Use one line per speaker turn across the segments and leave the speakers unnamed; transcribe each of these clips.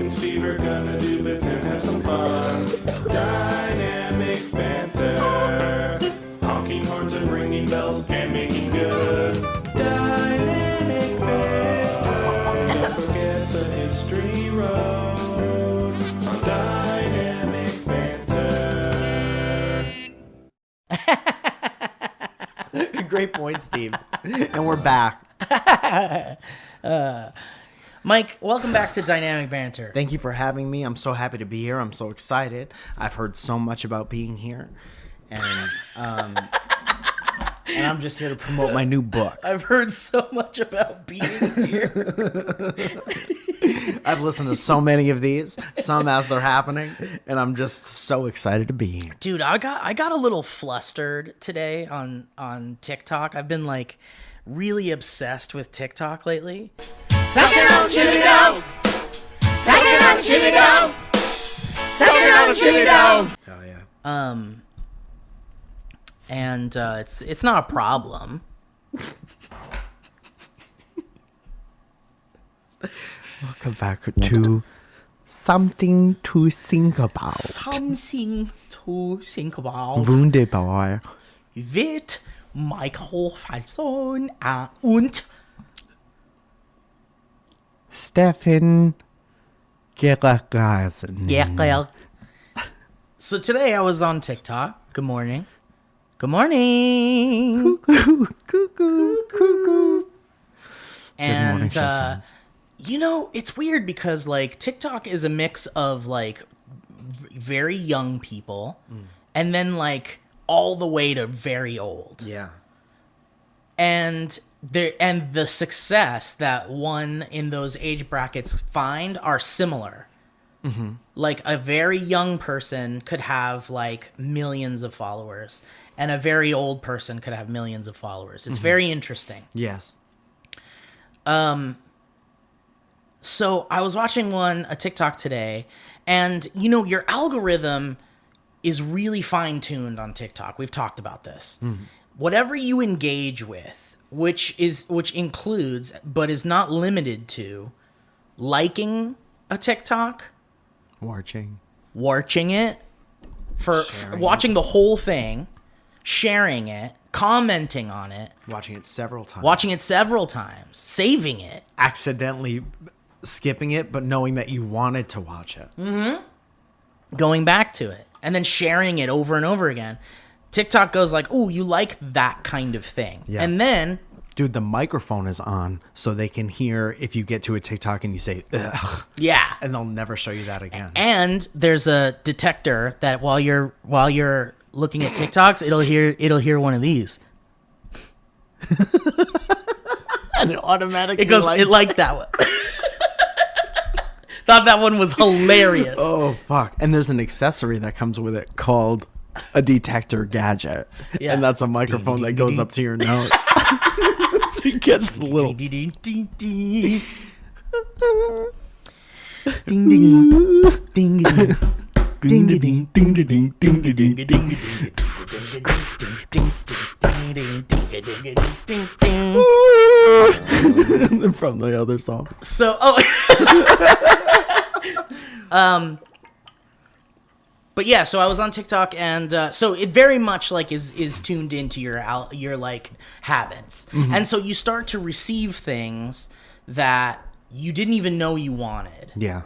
and Steve are gonna do bits and have some fun. Dynamic banter. Honking horns and ringing bells and making good. Dynamic banter. Don't forget the history road on Dynamic Banter.
Great point, Steve. And we're back.
Mike, welcome back to Dynamic Banter.
Thank you for having me. I'm so happy to be here. I'm so excited. I've heard so much about being here. And I'm just here to promote my new book.
I've heard so much about being here.
I've listened to so many of these, some as they're happening, and I'm just so excited to be here.
Dude, I got a little flustered today on TikTok. I've been like really obsessed with TikTok lately.
Suck it on, chili dog. Suck it on, chili dog. Suck it on, chili dog.
Oh yeah.
And it's not a problem.
Welcome back to Something to Think About.
Something to think about.
Wunderbar.
With Michael Falson und
Stefan Geragasen.
yeah. So today I was on TikTok. Good morning. Good morning.
Cuckoo.
And
morning, Chestnuts.
you know, it's weird because like TikTok is a mix of like very young people and then like all the way to very old.
Yeah.
And the success that one in those age brackets find are similar. Mm-hmm. Like a very young person could have like millions of followers, and a very old person could have millions of followers. It's very interesting.
Yes.
So I was watching a TikTok today, and you know, your algorithm is really fine-tuned on TikTok. We've talked about this. Whatever you engage with, which includes but is not limited to liking a TikTok,
Watching
it, for watching the whole thing, sharing it, commenting on it,
watching it several times,
saving it,
accidentally skipping it, but knowing that you wanted to watch it.
going back to it, and then sharing it over and over again. TikTok goes like, "Ooh, you like that kind of thing."
Yeah.
And then,
Dude, the microphone is on so they can hear if you get to a TikTok and you say, ugh,
yeah.
and they'll never show you that again.
And there's a detector that while you're looking at TikToks, it'll hear one of these.
And it automatically
It goes, it liked that one. Thought that one was hilarious.
Oh, fuck. And there's an accessory that comes with it called a detector gadget.
Yeah.
And that's a microphone that goes up to your nose. So you catch the little...
Ding, ding, ding, ding. Ding, ding, ding, ding. Ding, ding, ding, ding, ding, ding, ding, ding,
from the other song.
So, but yeah, so I was on TikTok, and so it very much like is tuned into your like habits, and so you start to receive things that you didn't even know you wanted.
Yeah,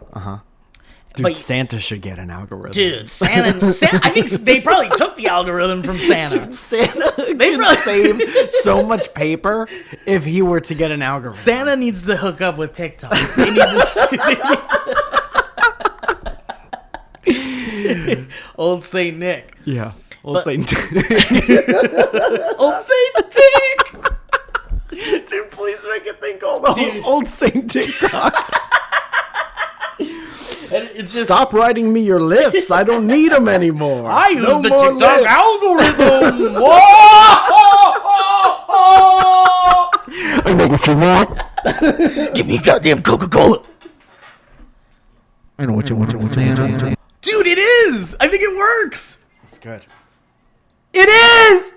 Dude,
But-
Santa should get an algorithm.
Dude, Santa, I think they probably took the algorithm from Santa.
Santa
They
could
probably
save so much paper if he were to get an algorithm.
Santa needs to hook up with TikTok. They need to Old Saint Nick.
Yeah. Old Saint
Old Saint Nick.
Dude, please make a thing called Old Saint TikTok.
And it's just
Stop writing me your lists. I don't need them anymore.
I use
No
the
more
TikTok
lists.
algorithm.
I know what you want.
Give me goddamn Coca-Cola.
I know what you want. Santa.
Dude, it is. I think it works.
It's good.
It is.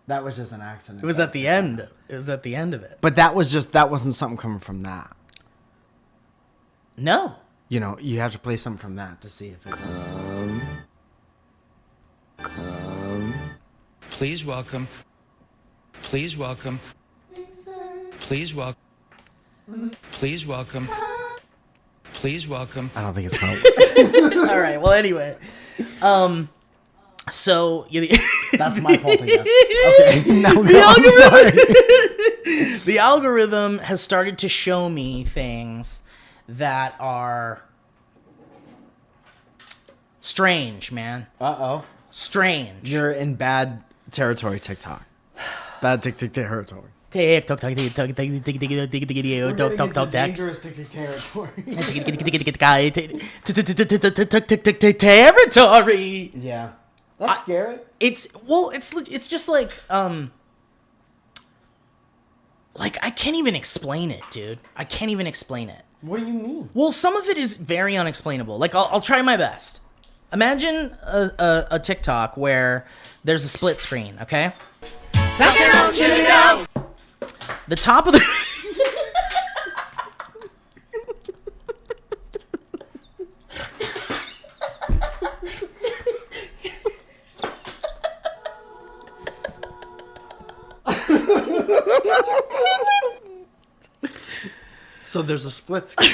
That was just an accident.
It was at the end. It was at the end of it.
But that wasn't something coming from that.
No.
You know, you have to play something from that to see if it.
Please welcome. Please welcome. Please welcome. Please welcome. Please welcome.
I don't think it's help.
All right. Well, anyway. So
That's my fault again. Okay. Now go. I'm sorry.
the algorithm has started to show me things that are strange, man.
Uh-oh.
Strange.
You're in bad territory, TikTok. Bad TikTok territory.
TikTok,
Dangerous TikTok territory.
territory.
Yeah. That's scary.
It's just like I can't even explain it, dude. I can't even explain it.
What do you mean?
Well, some of it is very unexplainable. Like I'll try my best. Imagine a TikTok where there's a split screen, okay?
Suck it on, chili dog.
The top of the
So there's a split screen.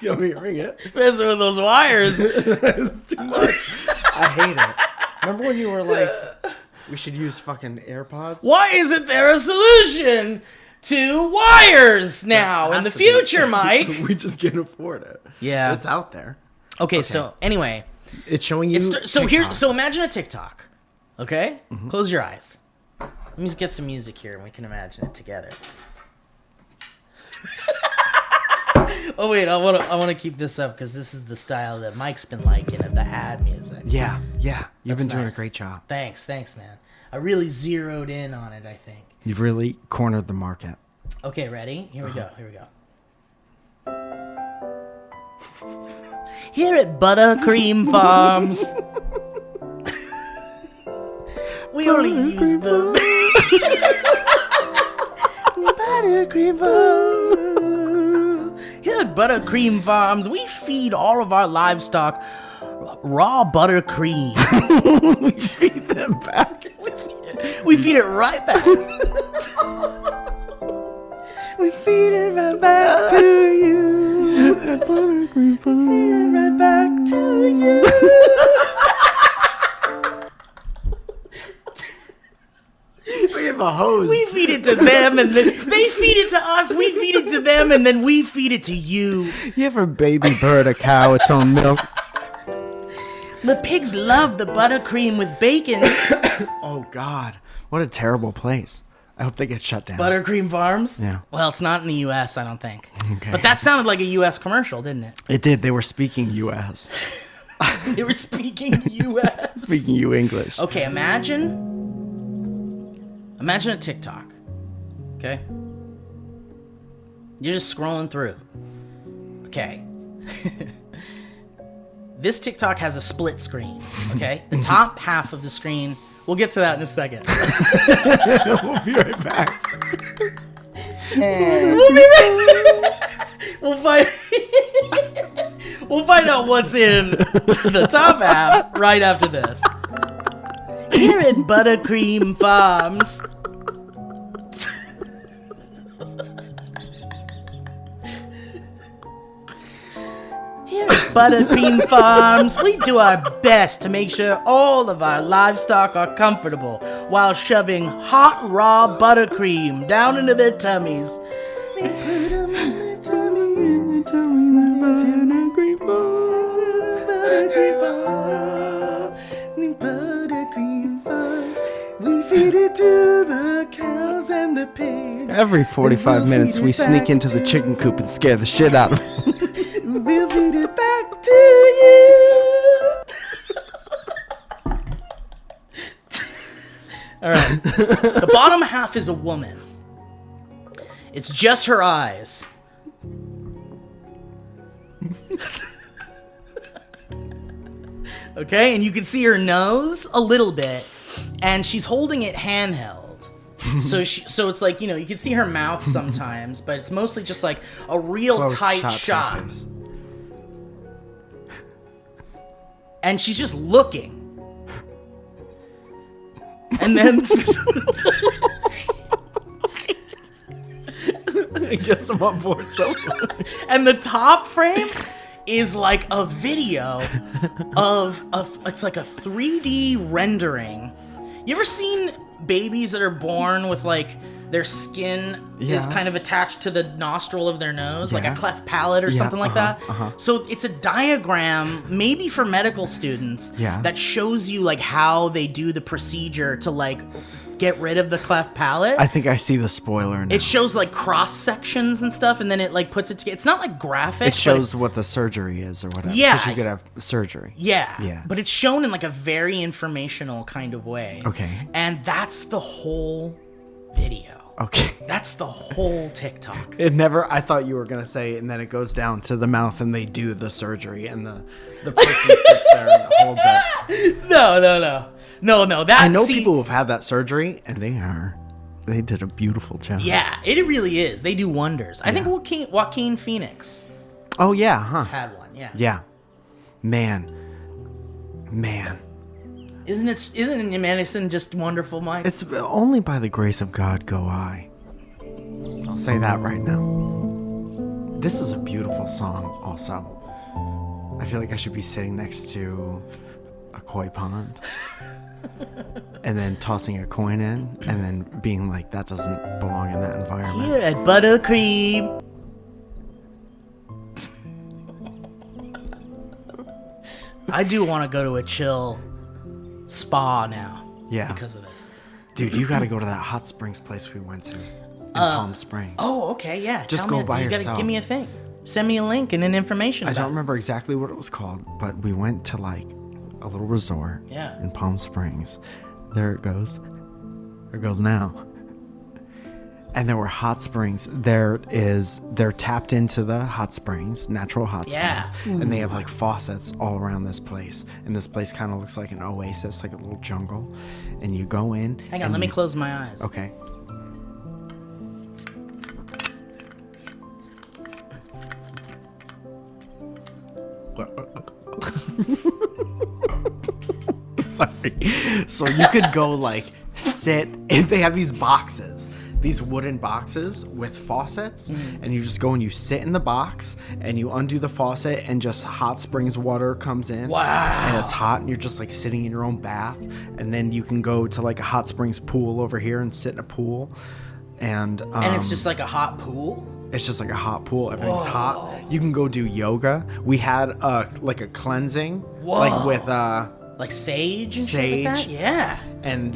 Can we ring it?
messing with those wires.
It's too much. I hate it. Remember when you were like, we should use fucking AirPods?
Why isn't there a solution to wires now in the future, Mike?
We just can't afford it.
Yeah.
It's out there.
Okay, so anyway,
It's showing you.
so here,
TikToks.
so imagine a TikTok. Okay, close your eyes. Let me just get some music here, and we can imagine it together. Oh wait, I want to keep this up because this is the style that Mike's been liking of the ad music.
Yeah. You've been doing a
nice.
great job.
Thanks, man. I really zeroed in on it, I think.
You've really cornered the market.
Okay, ready? Here we go. Here at Buttercream Farms, we only use the Buttercream Farms. Here at Buttercream Farms, we feed all of our livestock raw buttercream.
We feed them back.
We feed it right back. We feed it right back to you.
Buttercream Farms.
Feed it right back to you.
We have a hose.
We feed it to them, and then they feed it to us. We feed it to them, and then we feed it to you.
You ever baby bird a cow its own milk?
The pigs love the buttercream with bacon.
Oh, God. What a terrible place. I hope they get shut down.
Buttercream Farms?
Yeah.
Well, it's not in the U.S., I don't think.
Okay.
But that sounded like a U.S. commercial, didn't it?
It did. They were speaking U.S.
They were speaking U.S.
Speaking you English.
Okay, imagine a TikTok, okay? You're just scrolling through. Okay. This TikTok has a split screen, okay? The top half of the screen, we'll get to that in a second.
We'll be right back.
We'll find out what's in the top half right after this. Here at Buttercream Farms. Here at Buttercream Farms, we do our best to make sure all of our livestock are comfortable while shoving hot raw buttercream down into their tummies. They put 'em in their tummy. Buttercream Farms. We feed it to the cows and the pigs.
Every 45 minutes, we sneak into the chicken coop and scare the shit out of them.
We'll feed it back to you. All right. The bottom half is a woman. It's just her eyes. Okay, and you can see her nose a little bit, and she's holding it handheld. So it's like, you can see her mouth sometimes, but it's mostly just like a real
Close
tight
to her
shot.
face.
And she's just looking. And then
I guess I'm on board so far.
and the top frame is like a video of it's like a 3D rendering. You ever seen babies that are born with like their skin is
Yeah.
kind of attached to the nostril of their nose, like
Yeah.
a cleft palate or
Yeah,
something like that?
uh-huh.
So it's a diagram, maybe for medical students,
Yeah.
that shows you like how they do the procedure to like get rid of the cleft palate.
I think I see the spoiler now.
It shows like cross sections and stuff, and then it like puts it together. It's not like graphic.
It
but
shows what the surgery is or whatever.
Yeah.
Because you could have surgery.
Yeah.
Yeah.
But it's shown in like a very informational kind of way.
Okay.
And that's the whole video.
Okay.
That's the whole TikTok.
I thought you were going to say, and then it goes down to the mouth and they do the surgery and the person sits there and holds it.
No. That
I know people who've had that surgery and they did a beautiful job.
Yeah, it really is. They do wonders. I think Joaquin Phoenix
Oh, yeah, huh?
had one. Yeah.
Yeah. Man.
Isn't medicine just wonderful, Mike?
It's only by the grace of God go I. I'll say that right now. This is a beautiful song also. I feel like I should be sitting next to a koi pond and then tossing a coin in and then being like, that doesn't belong in that environment.
Here at Buttercream. I do want to go to a chill spa now.
Yeah.
Because of this.
Dude, you gotta go to that hot springs place we went to in Palm Springs.
Oh, okay, yeah.
Just
Tell
go
me,
by
you gotta
yourself.
give me a thing. Send me a link and an information.
I
about
don't
it.
remember exactly what it was called, but we went to like a little resort
Yeah.
in Palm Springs. There it goes. There it goes now. And there were hot springs. They're tapped into the hot springs, natural hot
Yeah.
springs. And they have like faucets all around this place. And this place kind of looks like an oasis, like a little jungle. And you go in.
Hang on,
and
let me
you-
close my eyes.
Okay. Sorry. So you could go like sit, and they have these boxes, these wooden boxes with faucets, and you just go and you sit in the box and you undo the faucet and just hot springs water comes in.
Wow.
And it's hot and you're just like sitting in your own bath. And then you can go to like a hot springs pool over here and sit in a pool. And
And it's just like a hot pool?
it's just like a hot pool. Everything's hot. You can go do yoga. We had like a cleansing, like with
Like sage and shit like that?
Sage.
Yeah.
and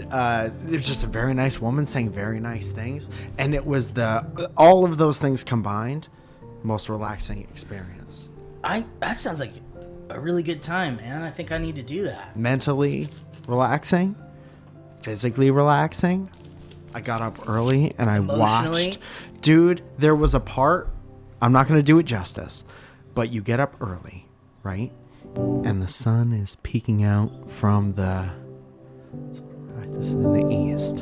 there's just a very nice woman saying very nice things, and it was all of those things combined, most relaxing experience.
That sounds like a really good time, man. I think I need to do that.
Mentally relaxing, physically relaxing. I got up early and I
Emotionally?
watched. Dude, there was a part, I'm not going to do it justice, but you get up early, right? And the sun is peeking out from this is in the east.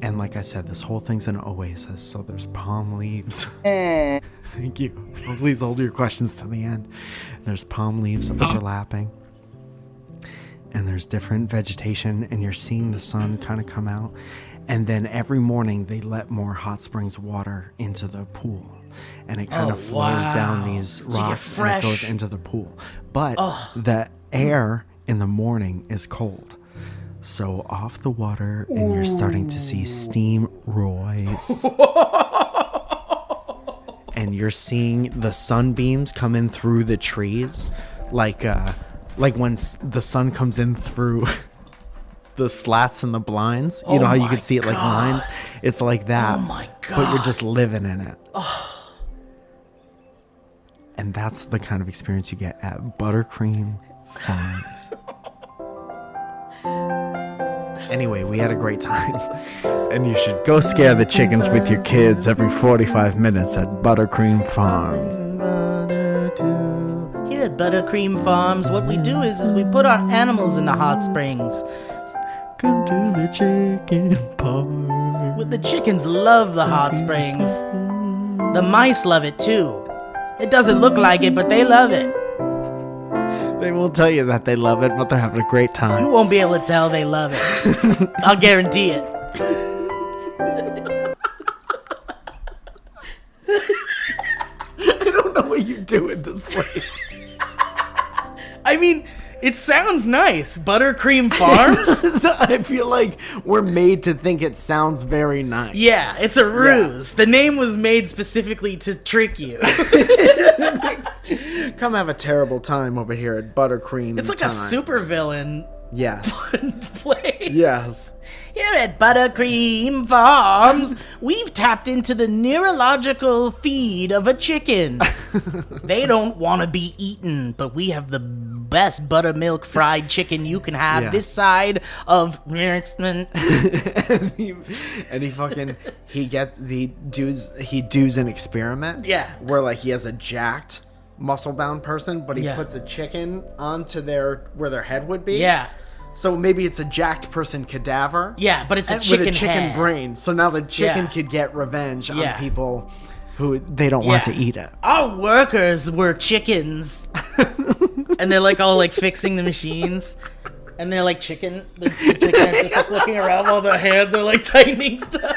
And like I said, this whole thing's an oasis, so there's palm leaves. Thank you. Well, please hold your questions to the end. There's palm leaves overlapping. And there's different vegetation, and you're seeing the sun kind of come out. And then every morning they let more hot springs water into the pool. And it kind of flows down these
So you get
rocks and it goes
fresh.
into the pool. But the air in the morning is cold. So off the water, and you're starting to see steam rise. And you're seeing the sunbeams come in through the trees, like when the sun comes in through the slats and the blinds. You know how you can see it like lines? It's like that.
Oh my
But you're
God.
just living in it. And that's the kind of experience you get at Buttercream Farms. Anyway, we had a great time. And you should go scare the chickens with your kids every 45 minutes at Buttercream Farms.
Here at Buttercream Farms, what we do is we put our animals in the hot springs.
Welcome to the chicken park.
The chickens love the hot springs. The mice love it too. It doesn't look like it, but they love it.
They won't tell you that they love it, but they're having a great
You
time.
won't be able to tell they love it. I'll guarantee it.
I don't know what you do in this place.
I mean, it sounds nice. Buttercream Farms?
I feel like we're made to think it sounds very nice.
Yeah, it's a ruse. The name was made specifically to trick you.
Come have a terrible time over here at Buttercream.
It's like a supervillain
Yes.
place.
Yes.
Here at Buttercream Farms, we've tapped into the neurological feed of a chicken. They don't want to be eaten, but we have the best buttermilk fried chicken you can have
Yeah.
this side of...
and he fucking he does an experiment.
Yeah.
Where like he has a jacked muscle bound person, but he
Yeah.
puts a chicken onto where their head would be.
Yeah.
So maybe it's a jacked person cadaver.
Yeah, but it's a
and
chicken
with a chicken
head.
brain. So now the chicken
Yeah.
could get revenge
Yeah.
on people who they don't want to
Yeah.
eat it.
Our workers were chickens. And they're like all like fixing the machines. And they're like the chicken is just like looking around while their hands are like tightening stuff.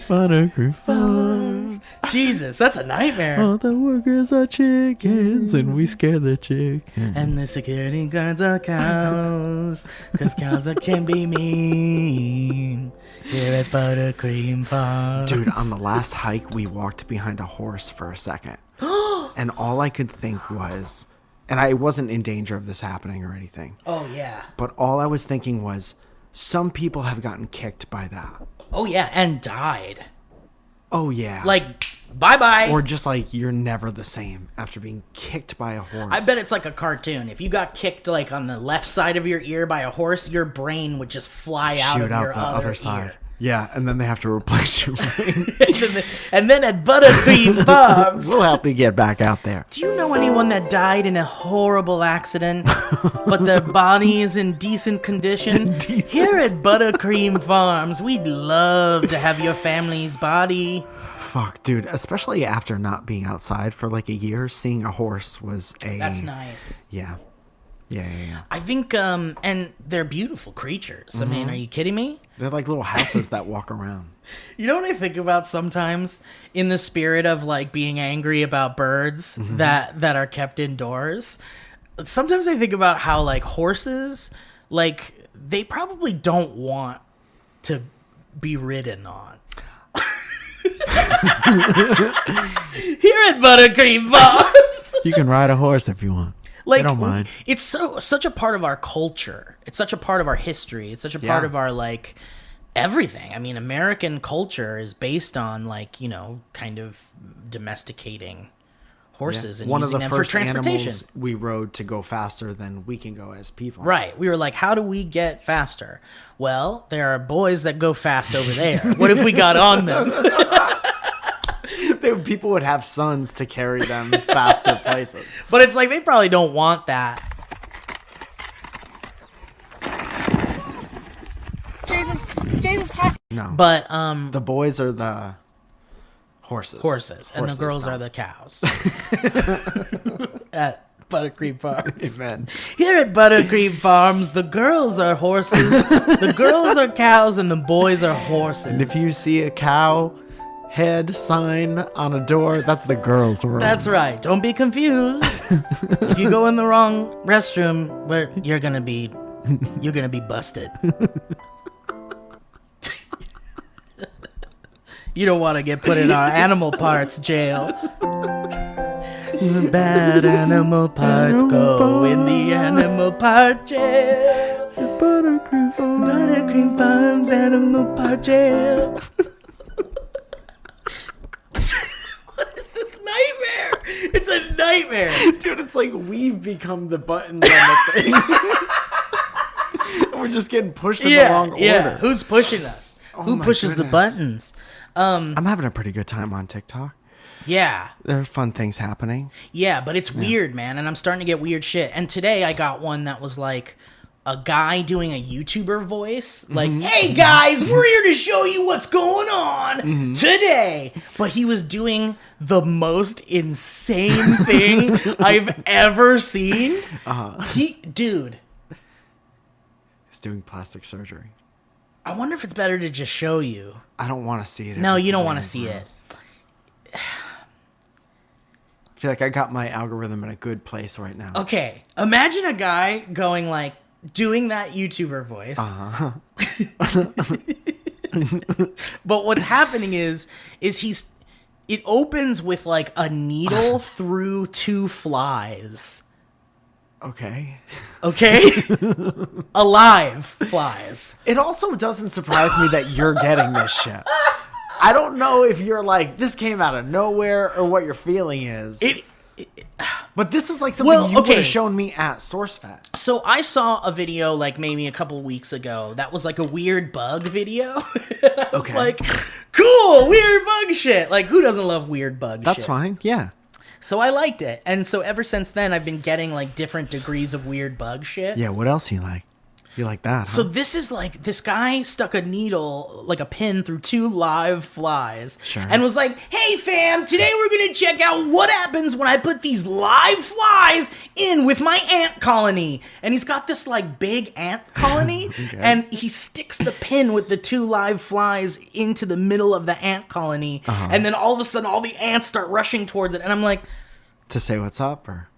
Buttercream Farms.
Jesus, that's a nightmare.
All the workers are chickens and we scare the chicken.
And the security guards are cows, cause cows can be mean. Here at Buttercream Farms.
Dude, on the last hike, we walked behind a horse for a second. And all I could think was, and I wasn't in danger of this happening or anything,
Oh yeah.
but all I was thinking was, some people have gotten kicked by that.
Oh yeah, and died.
Oh, yeah.
Like, bye-bye.
Or just like, you're never the same after being kicked by a horse.
I bet it's like a cartoon. If you got kicked like on the left side of your ear by a horse, your brain would just fly out
Shoot
of
out
your
the
other
other side.
ear.
Yeah, and then they have to replace your brain.
And then at Buttercream Farms,
We'll help you get back out there.
do you know anyone that died in a horrible accident, but their body is in decent condition? Here at Buttercream Farms, we'd love to have your family's body.
Fuck, dude. Especially after not being outside for like a year, seeing a horse was a...
That's nice.
Yeah. Yeah.
I think, and they're beautiful creatures. I mean, are you kidding me?
They're like little houses that walk around.
You know what I think about sometimes in the spirit of like being angry about birds that are kept indoors? Sometimes I think about how like horses, like they probably don't want to be ridden on. Here at Buttercream Farms.
You can ride a horse if you want.
Like,
I don't mind.
It's such a part of our culture. It's such a part of our history. It's such a part
Yeah.
of our like everything. I mean, American culture is based on like, you know, kind of domesticating horses and
One of
using
the
them for
first
transportation.
animals we rode to go faster than we can go as people.
Right. We were like, how do we get faster? Well, there are boys that go fast over there. What if we got on them?
People would have sons to carry them faster places.
But it's like they probably don't want that.
Jesus Christ.
No.
But
the boys are the horses.
and the girls are the cows. At Buttercream Farms.
Amen.
Here at Buttercream Farms, the girls are horses, the girls are cows, and the boys are horses.
And if you see a cow head sign on a door, that's the girls' room.
That's right. Don't be confused. If you go in the wrong restroom, where you're gonna be busted. You don't want to get put in our animal parts jail. Bad animal parts go in the animal part jail. Buttercream Farms animal part jail. What is this nightmare? It's a nightmare.
Dude, it's like we've become the buttons on the thing. And we're just getting pushed in the wrong order.
Who's pushing us? Who
my
pushes the
goodness.
buttons?
I'm having a pretty good time on TikTok.
Yeah.
There are fun things happening.
Yeah, but it's weird, man, and I'm starting to get weird shit. And today I got one that was like, a guy doing a YouTuber voice, like, "Hey guys, we're here to show you what's going on today." But he was doing the most insane thing I've ever seen. Dude,
He's doing plastic surgery.
I wonder if it's better to just show you.
I don't want to see it.
No,
It's
you don't
really
want to see it.
gross. I feel like I got my algorithm in a good place right now.
Okay, imagine a guy going like, doing that YouTuber voice. But what's happening is it opens with like a needle through 2 flies.
Okay.
Okay? Alive flies.
It also doesn't surprise me that you're getting this shit. I don't know if you're like, this came out of nowhere or what your feeling is. But this is like something you would have shown me at SourceFed.
So I saw a video like maybe a couple weeks ago that was like a weird bug video. I was like, cool, weird bug shit. Like, who doesn't love weird bug shit?
That's fine, yeah.
So I liked it. And so ever since then, I've been getting like different degrees of weird bug shit.
Yeah, what else you like? You like that,
So
huh?
this is like, this guy stuck a needle, like a pin through 2 live flies.
Sure.
And was like, "Hey fam, today we're going to check out what happens when I put these live flies in with my ant colony." And he's got this like big ant colony. And he sticks the pin with the 2 live flies into the middle of the ant colony. And then all of a sudden all the ants start rushing towards it. And I'm like,
To say what's up, or?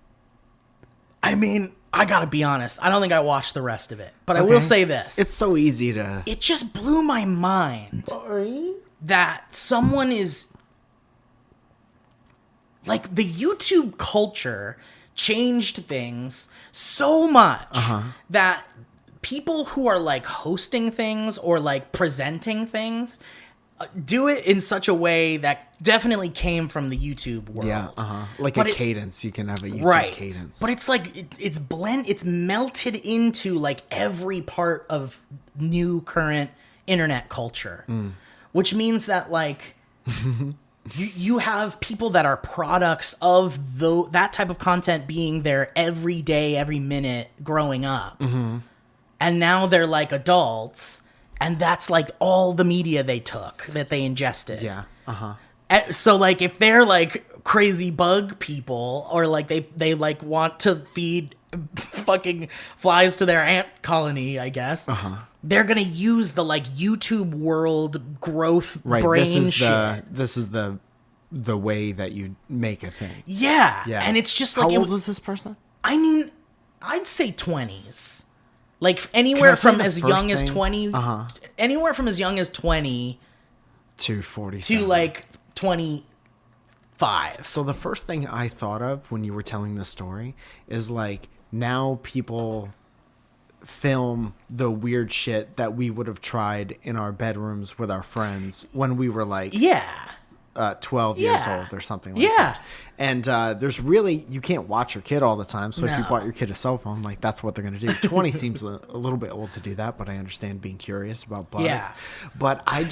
I mean, I gotta be honest. I don't think I watched the rest of it. But I will say this.
It's so easy to...
It just blew my mind that someone is... Like, the YouTube culture changed things so much that people who are, like, hosting things or, like, presenting things do it in such a way that definitely came from the YouTube world.
Yeah, like
But
a cadence. You can have a YouTube
Right.
cadence.
But it's like it's melted into like every part of new current internet culture. Which means that like you have people that are products of that type of content being there every day, every minute growing up. And now they're like adults, and that's like all the media they took that they ingested.
Yeah,
So like if they're like crazy bug people, or like they like want to feed fucking flies to their ant colony, I guess, they're gonna use the like YouTube world growth brain shit.
This is the way that you make a thing.
Yeah.
Yeah.
And it's just like
How old was this person?
I mean, I'd say 20s. Like
Can I
anywhere
say
from
the
as
first
young as
thing?
20 anywhere from as young as 20
to 40
to like 25.
So the first thing I thought of when you were telling this story is like, now people film the weird shit that we would have tried in our bedrooms with our friends when we were like 12 years
Yeah.
old or something like that. And there's really, you can't watch your kid all the time. So if you
No.
bought your kid a cell phone, like that's what they're going to do. 20 seems a little bit old to do that, but I understand being curious about bugs.
Yeah.
But I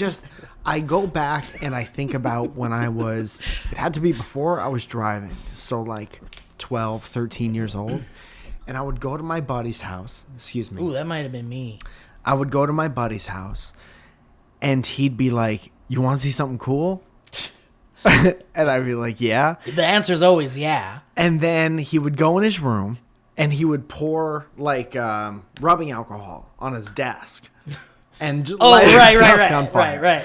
go back and I think about when it had to be before I was driving. So like 12, 13 years old. And I would go to my buddy's house. Excuse me.
Ooh, that might have been me.
I would go to my buddy's house and he'd be like, "You want to see something cool?" And I'd be like, "Yeah."
The answer's always yeah.
And then he would go in his room and he would pour like rubbing alcohol on his desk. And
Oh,
light his
right.
desk on fire.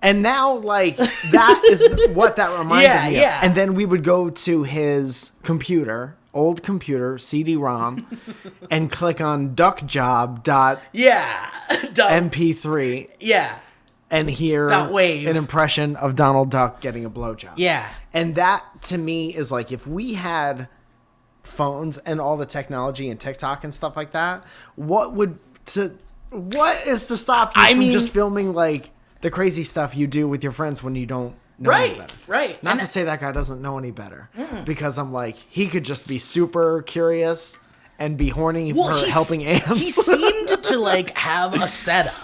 And now, like, that is what that reminded me of.
Yeah.
And then we would go to his computer, old computer, CD-ROM, and click on duckjob.mp3
Yeah.
and hear
Dot wave.
an impression of Donald Duck getting a blowjob.
Yeah.
And that, to me, is like, if we had phones and all the technology and TikTok and stuff like that, what is to stop you from just filming, like, the crazy stuff you do with your friends when you don't know any better?
Right.
Not to say that guy doesn't know any better, because I'm like, he could just be super curious and be horny for helping ants.
He seemed to like have a setup.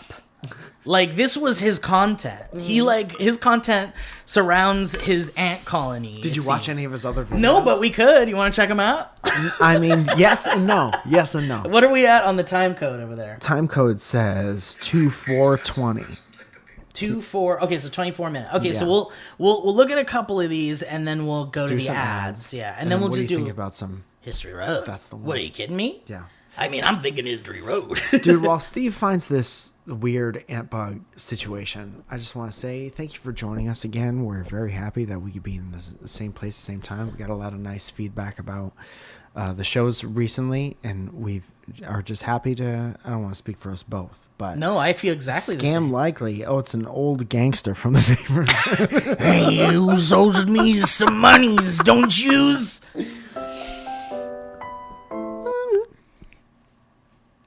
Like, this was his content. He, like, his content surrounds his ant colony.
Did you watch any of his other videos?
No, but we could. You want to check them out?
I mean, yes and no. Yes and no.
What are we at on the time code over there?
Time code says 2420.
24. Okay, so 24 minutes. Okay,
Yeah.
so we'll look at a couple of these, and then we'll go to
Do
the
some
ads.
ads.
Yeah, and then we'll
what
just
do you
do
think about some...
History Road.
That's the one.
What, are you kidding me?
Yeah.
I mean, I'm thinking History Road.
Dude, while Steve finds this weird ant bug situation, I just want to say thank you for joining us again. We're very happy that we could be in the same place at the same time. We got a lot of nice feedback about the shows recently, and we are just happy to... I don't want to speak for us both, but...
No, I feel exactly the
Scam
same.
likely. Oh, it's an old gangster from the neighborhood.
Hey, you owes me some monies, don't yous?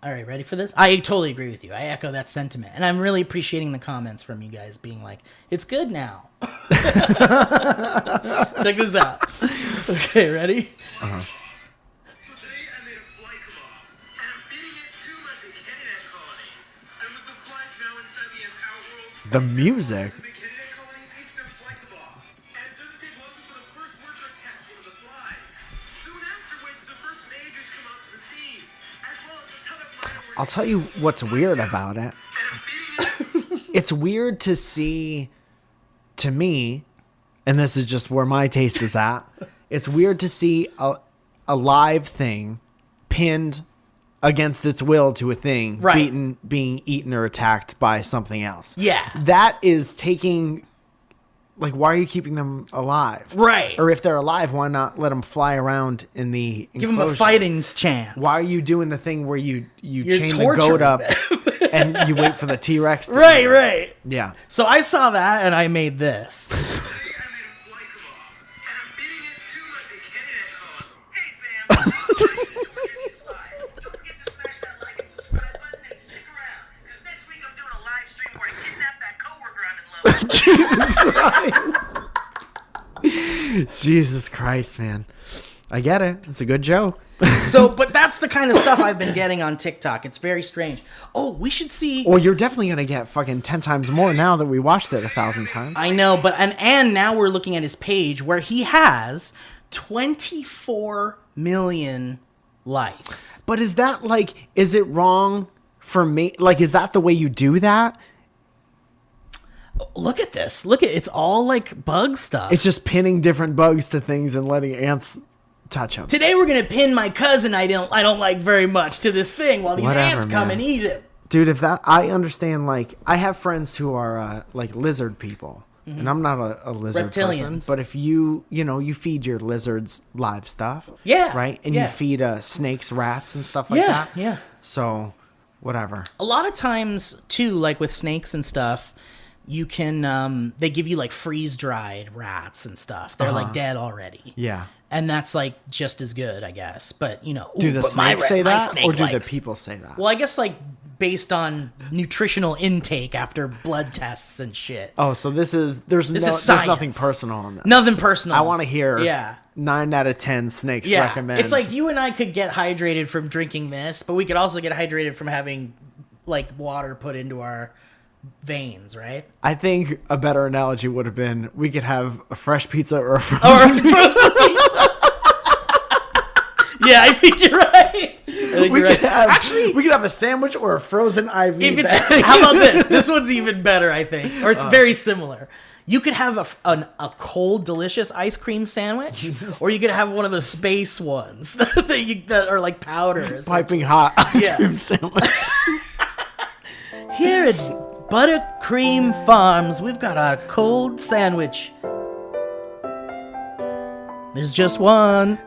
All right, ready for this? I totally agree with you. I echo that sentiment. And I'm really appreciating the comments from you guys being like, it's good now. Check this out. Okay, ready?
Uh-huh.
So today I made a fly kebab, and I'm feeding it to my big headed ant colony. And with the flies now inside the ant's outworld,
The music.
the big headed ant colony eats their fly kebab. And it doesn't take long before the first worker attacks one of the flies. Soon after which, the first majors come out to the scene, as well as a ton of minor
I'll tell you what's weird about it.
and I'm feeding it.
It's weird to see, to me, and this is just where my taste is at, it's weird to see a live thing pinned against its will to a thing,
Right.
being eaten or attacked by something else.
Yeah.
That is taking... Like, why are you keeping them alive?
Right.
Or if they're alive, why not let them fly around in the
Give them a
enclosure?
fighting chance.
Why are you doing the thing where you
You're
chain the
torturing
goat up
them.
and you wait for the T-Rex?
Right, right.
Yeah.
So I saw that and I made this.
Today I made a fly kebab, and I'm feeding it to my big headed ant colony. Hey fam, these flies. Don't forget to smash that like and subscribe button and stick around, because next week I'm doing a live stream where I kidnap that coworker I'm in love with.
Jesus Christ, man. I get it. It's a good joke.
So, but that's the kind of stuff I've been getting on TikTok. It's very strange. Oh, we should see.
Well, you're definitely going to get fucking 10 times more now that we watched it 1,000 times.
I know, but and now we're looking at his page where he has 24 million likes.
But is that like, is it wrong for me? Like, is that the way you do that?
Look at this. Look at it's all like bug stuff.
It's just pinning different bugs to things and letting ants touch them.
Today we're gonna pin my cousin I don't like very much to this thing while these
Whatever,
ants come
man.
and eat him.
Dude, if that, I understand, like, I have friends who are, like, lizard people. And I'm not a lizard person.
Reptilians.
But if you feed your lizards live stuff.
Yeah,
Right? And
yeah.
you feed snakes, rats, and stuff like
Yeah,
that.
yeah.
So, whatever.
A lot of times too, like with snakes and stuff, you can they give you like freeze dried rats and stuff. They're like dead already.
Yeah.
And that's like just as good, I guess. But you know,
Do the
but my
snakes say
my
that?
snake
Or do
likes-
the people say that?
Well, I guess like based on nutritional intake after blood tests and shit.
Oh, so there's
is
there's nothing
science.
personal on that.
Nothing personal.
I want to hear
Yeah.
9 out of 10 snakes
Yeah.
recommend.
It's like you and I could get hydrated from drinking this, but we could also get hydrated from having like water put into our veins, right?
I think a better analogy would have been we could have a fresh pizza or a frozen
Or a frozen pizza. Yeah, I think you're right. I think
we
you're
could
right.
have,
Actually,
we could have a sandwich or a frozen IV
if it's
bag.
how about this? This one's even better, I think, or it's very similar. You could have a cold, delicious ice cream sandwich, or you could have one of the space ones that are like powders.
Piping hot ice
Yeah.
cream sandwich.
Here at Buttercream Farms, we've got our cold sandwich. There's just one.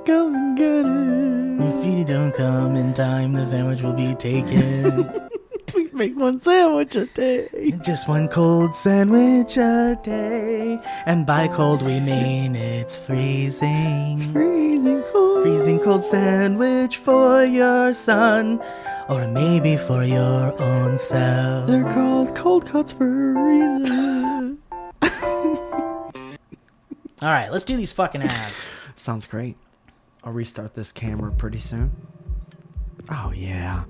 Go and get it.
If you don't come in time, the sandwich will be taken.
We make one sandwich a day.
Just one cold sandwich a day. And by cold, we mean it's freezing.
Freezing cold.
Freezing cold sandwich for your son. Or maybe for your own self.
They're called cold cuts for a reason.
All right, let's do these fucking ads.
Sounds great. I'll restart this camera pretty soon. Oh, yeah.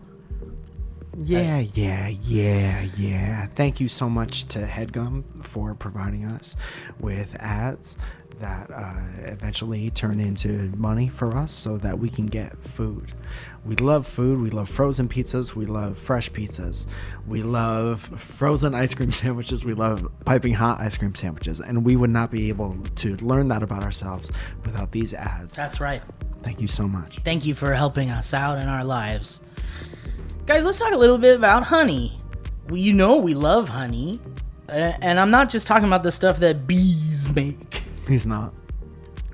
Yeah. Thank you so much to HeadGum for providing us with ads that eventually turn into money for us so that we can get food. We love food. We love frozen pizzas. We love fresh pizzas. We love frozen ice cream sandwiches. We love piping hot ice cream sandwiches. And we would not be able to learn that about ourselves without these ads.
That's right.
Thank you so much.
Thank you for helping us out in our lives. Guys, let's talk a little bit about honey. You know we love honey. And I'm not just talking about the stuff that bees make.
He's not.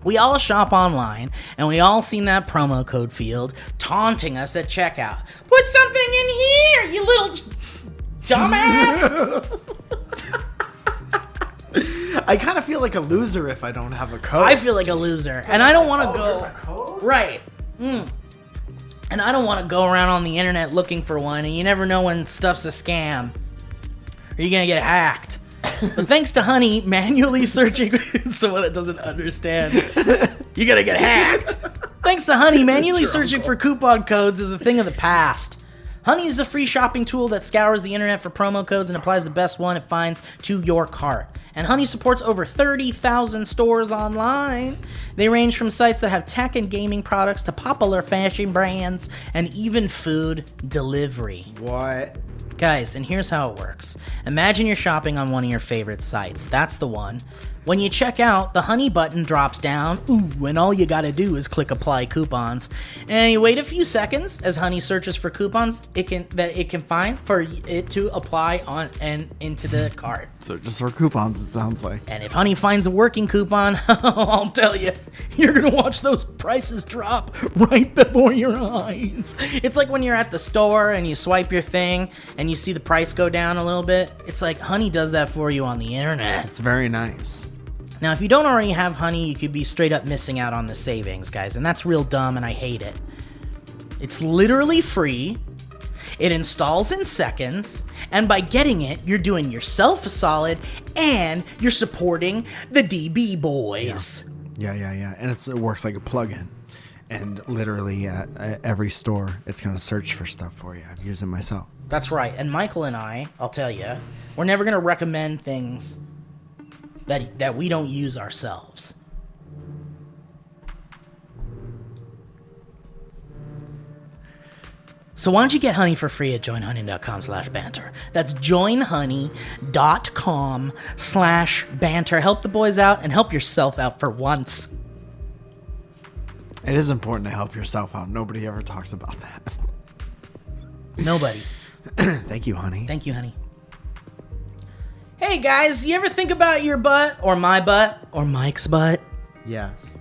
We all shop online, and we all seen that promo code field taunting us at checkout. Put something in here, you little dumbass!
I kind of feel like a loser if I don't have a code.
I feel like a loser, and I don't want to go... Right. And I don't want to go around on the internet looking for one, and you never know when stuff's a scam. Or you're going to get hacked. But thanks to Honey manually searching, someone that doesn't understand, you're gonna get hacked. Thanks to Honey manually searching for coupon codes is a thing of the past. Honey is the free shopping tool that scours the internet for promo codes and applies the best one it finds to your cart. And Honey supports over 30,000 stores online. They range from sites that have tech and gaming products to popular fashion brands and even food delivery.
What?
Guys, and here's how it works. Imagine you're shopping on one of your favorite sites. That's the one. When you check out, the Honey button drops down, and all you gotta do is click apply coupons. And you wait a few seconds as Honey searches for coupons it can find for it to apply on and into the cart.
So just for coupons, it sounds like.
And if Honey finds a working coupon, I'll tell you, you're gonna watch those prices drop right before your eyes. It's like when you're at the store and you swipe your thing and you see the price go down a little bit. It's like Honey does that for you on the internet.
It's very nice.
Now, if you don't already have Honey, you could be straight up missing out on the savings, guys, and that's real dumb, and I hate it. It's literally free, it installs in seconds, and by getting it, you're doing yourself a solid, and you're supporting the DB boys.
Yeah. And it works like a plug-in. And literally at every store, it's going to search for stuff for you. I've used it myself.
That's right, and Michael and I, I'll tell you, we're never going to recommend things that we don't use ourselves. So why don't you get Honey for free at joinhoney.com/banter. That's joinhoney.com/banter. Help the boys out and help yourself out for once.
It is important to help yourself out. Nobody ever talks about that.
Nobody.
Thank you, Honey.
Thank you, Honey. Hey guys, you ever think about your butt, or my butt, or Mike's butt?
Yes.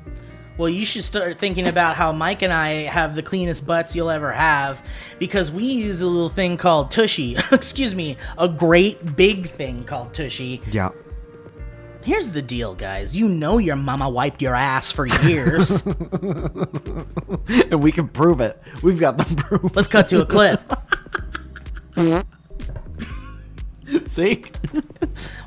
Well, you should start thinking about how Mike and I have the cleanest butts you'll ever have, because we use a little thing called Tushy. Excuse me, a great big thing called Tushy.
Yeah.
Here's the deal, guys. You know your mama wiped your ass for years.
And we can prove it. We've got the proof.
Let's cut to a clip.
See?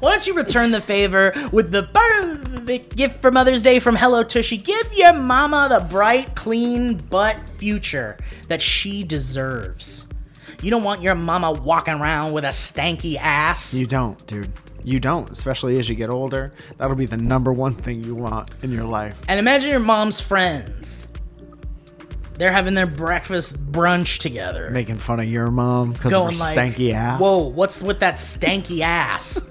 Why don't you return the favor with the perfect gift for Mother's Day from Hello Tushy? Give your mama the bright, clean butt future that she deserves. You don't want your mama walking around with a stanky ass.
You don't, dude. You don't, especially as you get older. That'll be the number one thing you want in your life.
And imagine your mom's friends. They're having their breakfast brunch together.
Making fun of your mom because of her stanky ass.
Whoa, what's with that stanky ass?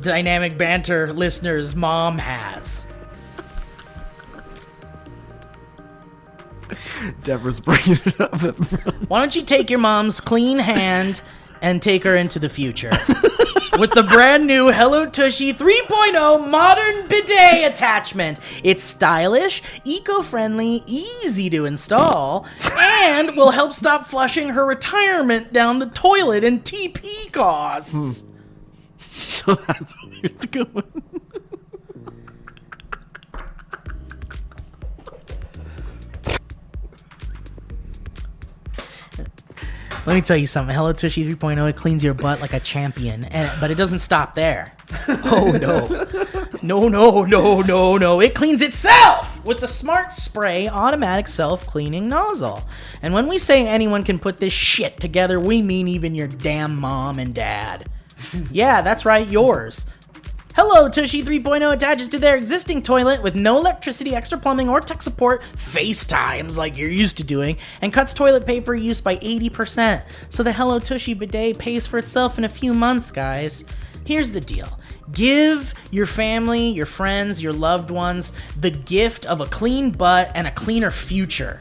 Dynamic Banter listeners' mom has.
Deborah's bringing it up.
Why don't you take your mom's clean hand and take her into the future? With the brand new Hello Tushy 3.0 modern bidet attachment. It's stylish, eco-friendly, easy to install, and will help stop flushing her retirement down the toilet and TP costs.
So that's where it's going.
Let me tell you something. Hello Tushy 3.0, it cleans your butt like a champion. But it doesn't stop there. Oh, no. No. It cleans itself! off with the Smart Spray automatic self-cleaning nozzle. And when we say anyone can put this shit together, we mean even your damn mom and dad. Yeah, that's right, yours. Hello Tushy 3.0 attaches to their existing toilet with no electricity, extra plumbing, or tech support, FaceTimes like you're used to doing, and cuts toilet paper use by 80%. So the Hello Tushy bidet pays for itself in a few months, guys. Here's the deal. Give your family, your friends, your loved ones the gift of a clean butt and a cleaner future.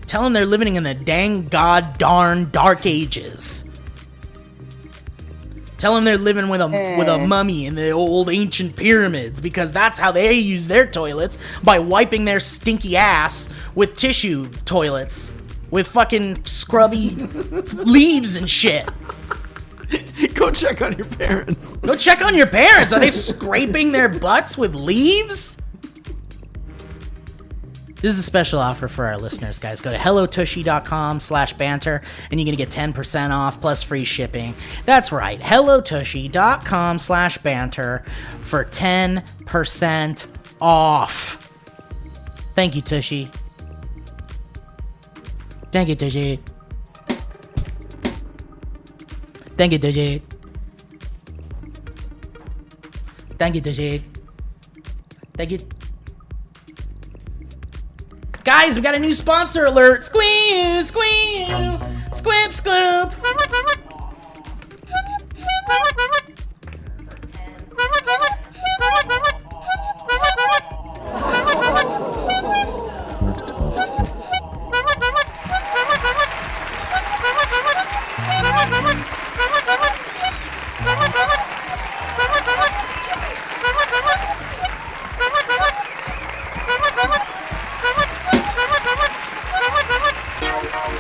Tell them they're living in the dang god darn dark ages. Tell them they're living with a mummy in the old ancient pyramids, because that's how they use their toilets, by wiping their stinky ass with tissue toilets with fucking scrubby leaves and shit.
Go check on your parents.
Go check on your parents. Are they scraping their butts with leaves? This is a special offer for our listeners, guys. Go to hellotushy.com/banter and you're going to get 10% off plus free shipping. That's right. hellotushy.com/banter for 10% off. Thank you, Tushy. Thank you, Tushy. Thank you, Tushy. Thank you, Tushy. Thank you. Guys, we got a new sponsor alert. Squeeze, squeeze, squip, scoop.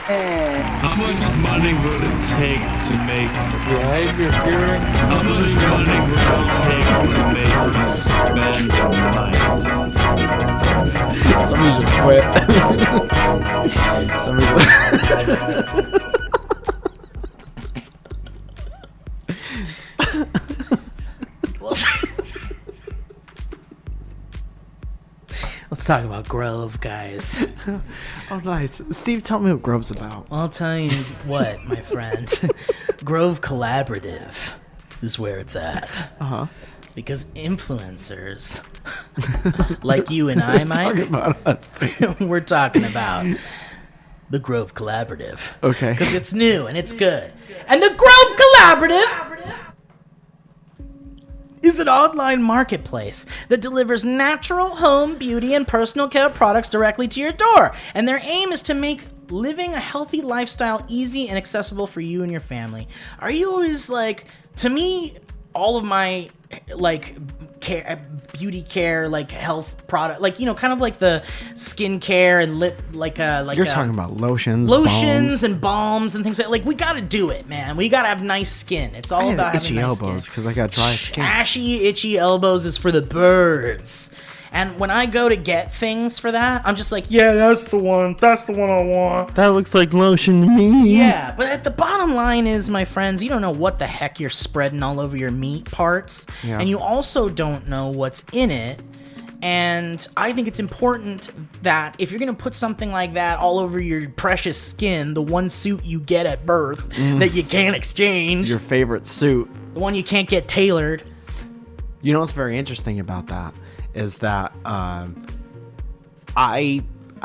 How much money would it take to make behavior hearing? How much money would it take to make you spend money?
Somebody just quit. Somebody
Let's talk about Grove, guys.
Oh, nice. Steve, tell me what Grove's about.
I'll tell you what, my friend. Grove Collaborative is where it's at.
Uh-huh.
Because influencers, like you and I, Mike,
Talk about us, dude.
we're talking about the Grove Collaborative.
Okay.
Because it's new and it's good. And the Grove Collaborative is an online marketplace that delivers natural home, beauty, and personal care products directly to your door. And their aim is to make living a healthy lifestyle easy and accessible for you and your family. Are you always like, to me, all of my like care, beauty care, like health product, like, you know, kind of like the skin care and lip,
You're talking about lotions, balms.
and balms and things like we gotta do it, man. We gotta have nice skin. It's all
I
about
have
having
itchy
nice
elbows
skin.
because I got dry skin.
Ashy, itchy elbows is for the birds. And when I go to get things for that, I'm just like, yeah, that's the one I want.
That looks like lotion to me.
Yeah, but at the bottom line is, my friends, you don't know what the heck you're spreading all over your meat parts.
Yeah.
And you also don't know what's in it. And I think it's important that if you're going to put something like that all over your precious skin, the one suit you get at birth that you can't exchange,
Your favorite suit.
the one you can't get tailored.
You know what's very interesting about that is that I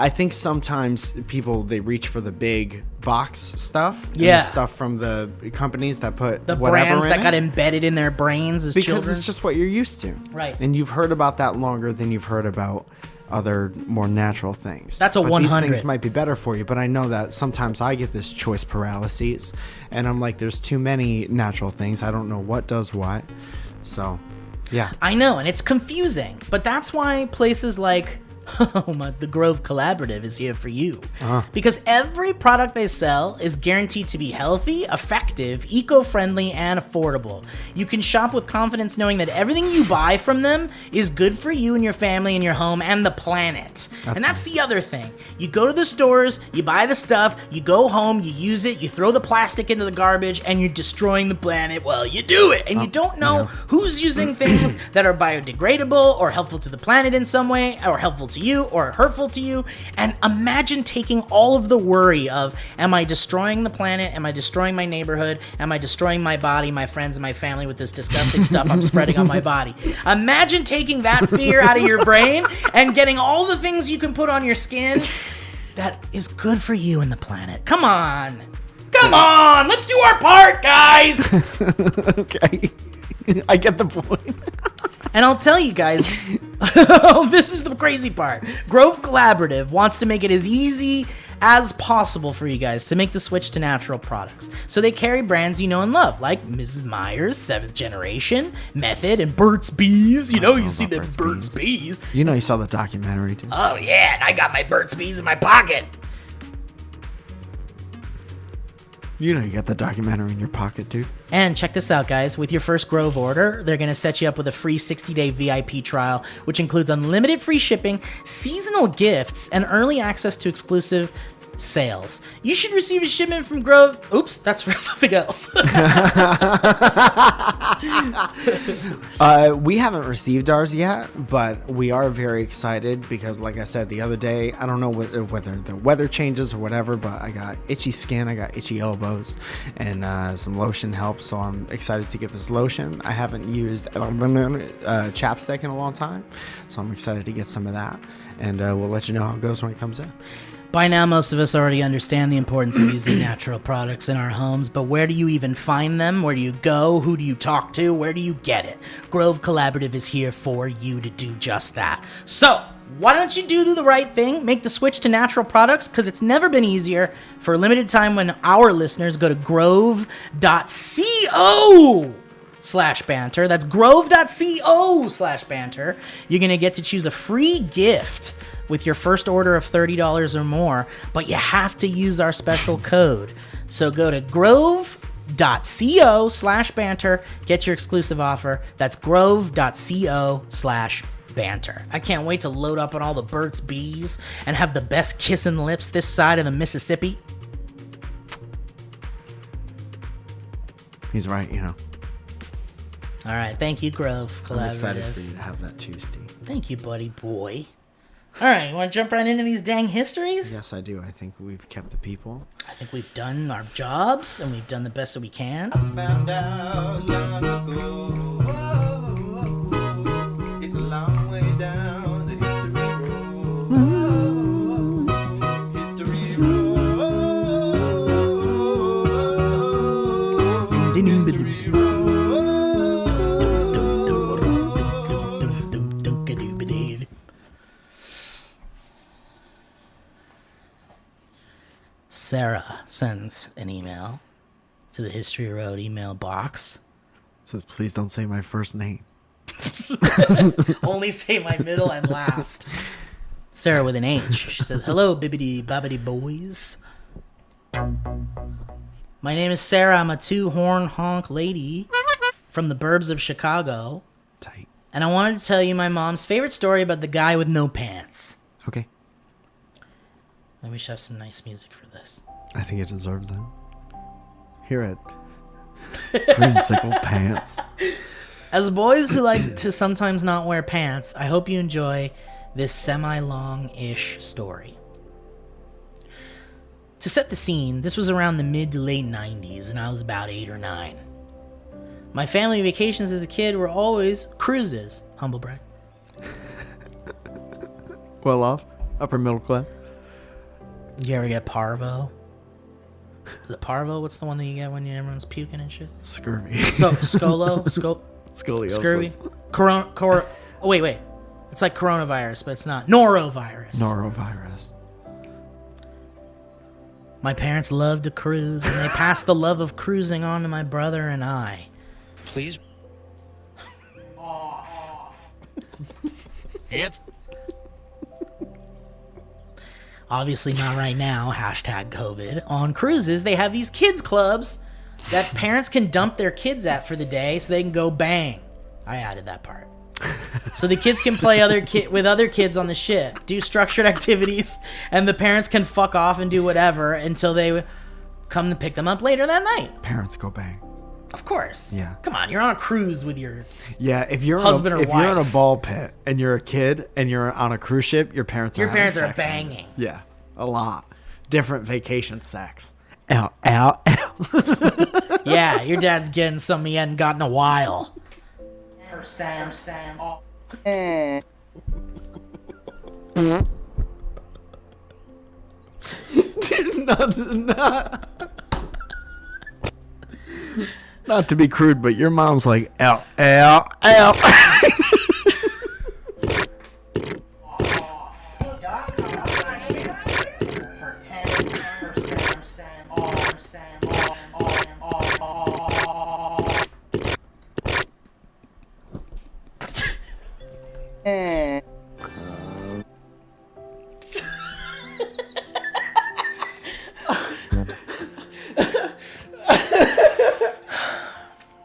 think sometimes people, they reach for the big box stuff. and
Yeah.
the stuff from the companies that put
The
whatever
brands
in
that
it,
got embedded in their brains as
because
children.
it's just what you're used to.
Right.
And you've heard about that longer than you've heard about other more natural things.
That's a
But
100.
These things might be better for you, but I know that sometimes I get this choice paralysis, and I'm like, there's too many natural things. I don't know what does what. So, yeah.
I know, and it's confusing, but that's why places like The Grove Collaborative is here for you. Because every product they sell is guaranteed to be healthy, effective, eco-friendly, and affordable. You can shop with confidence knowing that everything you buy from them is good for you and your family and your home and the planet. That's the other thing. You go to the stores, you buy the stuff, you go home, you use it, you throw the plastic into the garbage, and you're destroying the planet while you do it. And you don't know who's using things that are biodegradable or helpful to the planet in some way, or helpful to you, or hurtful to you. And imagine taking all of the worry of, am I destroying the planet? Am I destroying my neighborhood? Am I destroying my body, my friends, and my family with this disgusting stuff I'm spreading on my body? Imagine taking that fear out of your brain and getting all the things you can put on your skin that is good for you and the planet. Come on. Come on. Let's do our part, guys.
Okay. I get the point.
And I'll tell you guys, this is the crazy part. Grove Collaborative wants to make it as easy as possible for you guys to make the switch to natural products. So they carry brands you know and love, like Mrs. Meyer's, 7th Generation, Method, and Burt's Bees. You know, you see the Burt's Bees.
You know, you saw the documentary, too.
Oh, yeah, and I got my Burt's Bees in my pocket.
You know you got the documentary in your pocket, too.
And check this out, guys. With your first Grove order, they're going to set you up with a free 60-day VIP trial, which includes unlimited free shipping, seasonal gifts, and early access to exclusive sales. You should receive a shipment from Grove. Oops, that's for something else.
We haven't received ours yet, but we are very excited because, like I said the other day, I don't know whether the weather changes or whatever, but I got itchy skin, I got itchy elbows, and some lotion helps, so I'm excited to get this lotion. I haven't used chapstick in a long time, so I'm excited to get some of that, and we'll let you know how it goes when it comes in.
By now, most of us already understand the importance of using natural products in our homes, but where do you even find them? Where do you go? Who do you talk to? Where do you get it? Grove Collaborative is here for you to do just that. So, why don't you do the right thing? Make the switch to natural products, because it's never been easier. For a limited time, when our listeners go to grove.co/banter, that's grove.co/banter, you're going to get to choose a free gift with your first order of $30 or more, but you have to use our special code. So go to grove.co/banter, get your exclusive offer. That's grove.co/banter. I can't wait to load up on all the Burt's Bees and have the best kissing lips this side of the Mississippi.
He's right, you know.
All right, thank you, Grove Collaborative.
I'm excited for you to have that too, Steve.
Thank you, buddy boy. All right, you want to jump right into these dang histories?
Yes, I do. I think we've kept the people.
I think we've done our jobs, and we've done the best that we can.
Found out long ago, it's a long way down the history road. History road. History road.
Sarah sends an email to the History Road email box.
It says, please don't say my first name.
Only say my middle and last. Sarah with an H. She says, hello, bibbidi bobbidi boys. My name is Sarah. I'm a 2-horn honk lady from the burbs of Chicago.
Tight.
And I wanted to tell you my mom's favorite story about the guy with no pants.
Okay.
And we should have some nice music for this.
I think it deserves that. Hear it. Creamsicle pants.
As boys who like to sometimes not wear pants, I hope you enjoy this semi-long-ish story. To set the scene, this was around the mid to late 90s, and I was about 8 or 9. My family vacations as a kid were always cruises. Humble brag.
Well off. Upper middle class.
Did you ever get parvo? Is it parvo? What's the one that you get when everyone's puking and shit?
Scurvy.
Scolo?
Scoliosis.
Scurvy? Oh, wait. It's like coronavirus, but it's not. Norovirus.
Norovirus.
My parents loved to cruise, and they passed the love of cruising on to my brother and I.
Please.
It's
obviously not right now, hashtag COVID, on cruises, they have these kids clubs that parents can dump their kids at for the day so they can go bang. I added that part. So the kids can play with other kids on the ship, do structured activities, and the parents can fuck off and do whatever until they come to pick them up later that night.
Parents go bang.
Of course.
Yeah.
Come on, you're on a cruise with your
If you're
husband or
if you're in a
wife.
ball pit and you're a kid and you're on a cruise ship, your parents are having sex.
banging.
Yeah, a lot. Different vacation sex. Ow, ow, ow.
Yeah, your dad's getting something he hadn't got in a while. Or Sam.
Dude, not to be crude, but your mom's like, ow, ow, ow.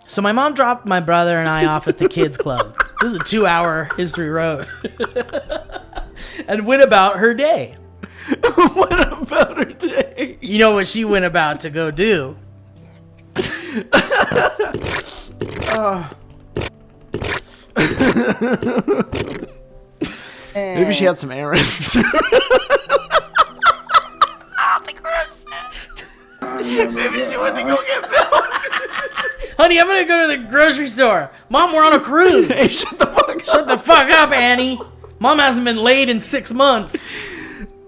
So my mom dropped my brother and I off at the kids club. This is a 2-hour history road. And went about her day.
What about her day?
You know what she went about to go do.
Maybe she had some errands. Maybe she went to go get milk.
Honey, I'm gonna go to the grocery store. Mom, we're on a cruise.
Hey, shut the fuck up.
Shut the fuck up, Annie. Mom hasn't been laid in 6 months.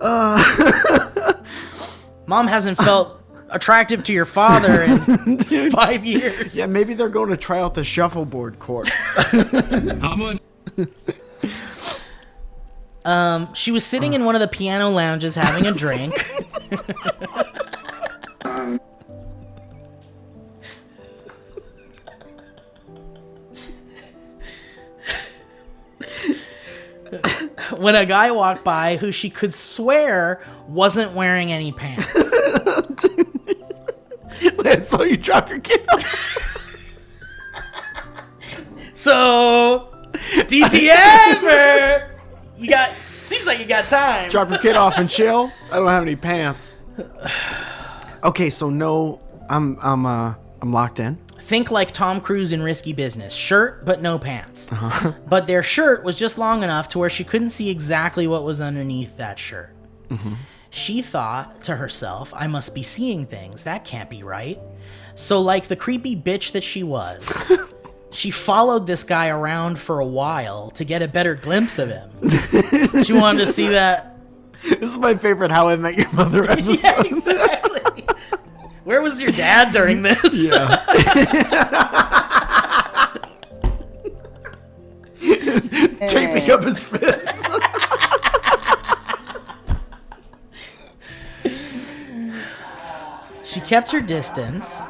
Mom hasn't felt attractive to your father in 5 years.
Yeah, maybe they're going to try out the shuffleboard court.
How much?
She was sitting in one of the piano lounges having a drink. When a guy walked by who she could swear wasn't wearing any pants.
I saw you drop your kid off.
So, DTF, or you got, seems like you got time.
Drop your kid off and chill. I don't have any pants. Okay, so no, I'm locked in.
Think like Tom Cruise in Risky Business. Shirt, but no pants. But their shirt was just long enough to where she couldn't see exactly what was underneath that shirt. She thought to herself, I must be seeing things. That can't be right. So like the creepy bitch that she was, she followed this guy around for a while to get a better glimpse of him. She wanted to see that.
This is my favorite How I Met Your Mother episode.
Yeah, exactly. Where was your dad during this?
Yeah. Taping up his fists.
She kept her distance.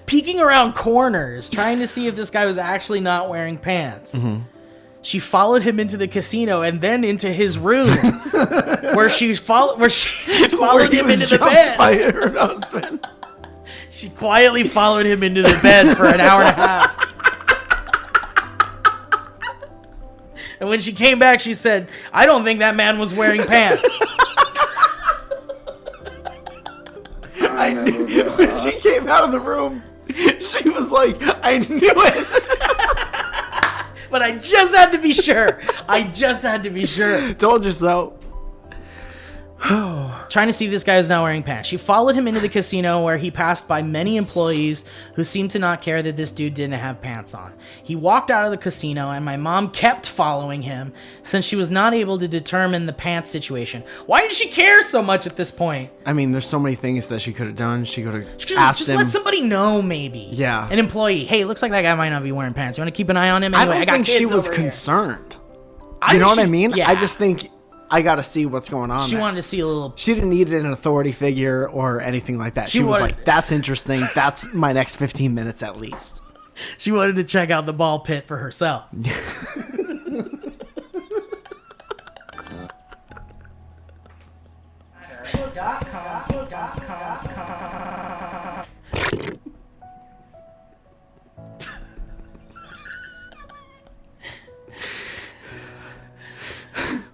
Peeking around corners, trying to see if this guy was actually not wearing pants. She followed him into the casino and then into his room, where she followed him into the bed.
By her husband.
She quietly followed him into the bed for an hour and a half. And when she came back, she said, I don't think that man was wearing pants.
I knew when she came out of the room, she was like, I knew it.
But I just had to be sure. I just had to be sure.
Told you so.
Trying to see if this guy was not wearing pants. She followed him into the casino where he passed by many employees who seemed to not care that this dude didn't have pants on. He walked out of the casino and my mom kept following him since she was not able to determine the pants situation. Why did she care so much at this point?
I mean, there's so many things that she could have done. She could have
She could've
asked
just
him.
let somebody know, maybe.
Yeah.
An employee. Hey, looks like that guy might not be wearing pants. You want to keep an eye on him?
I
Anyway,
don't
got
think she
kids
was
over here.
concerned.
I
You
think
know what I
she-
mean?
Yeah.
I just think I got to see what's going on
She
there.
wanted to see a little...
She didn't need an authority figure or anything like that. She was
wanted-
like, that's interesting. That's my next 15 minutes at least.
She wanted to check out the ball pit for herself.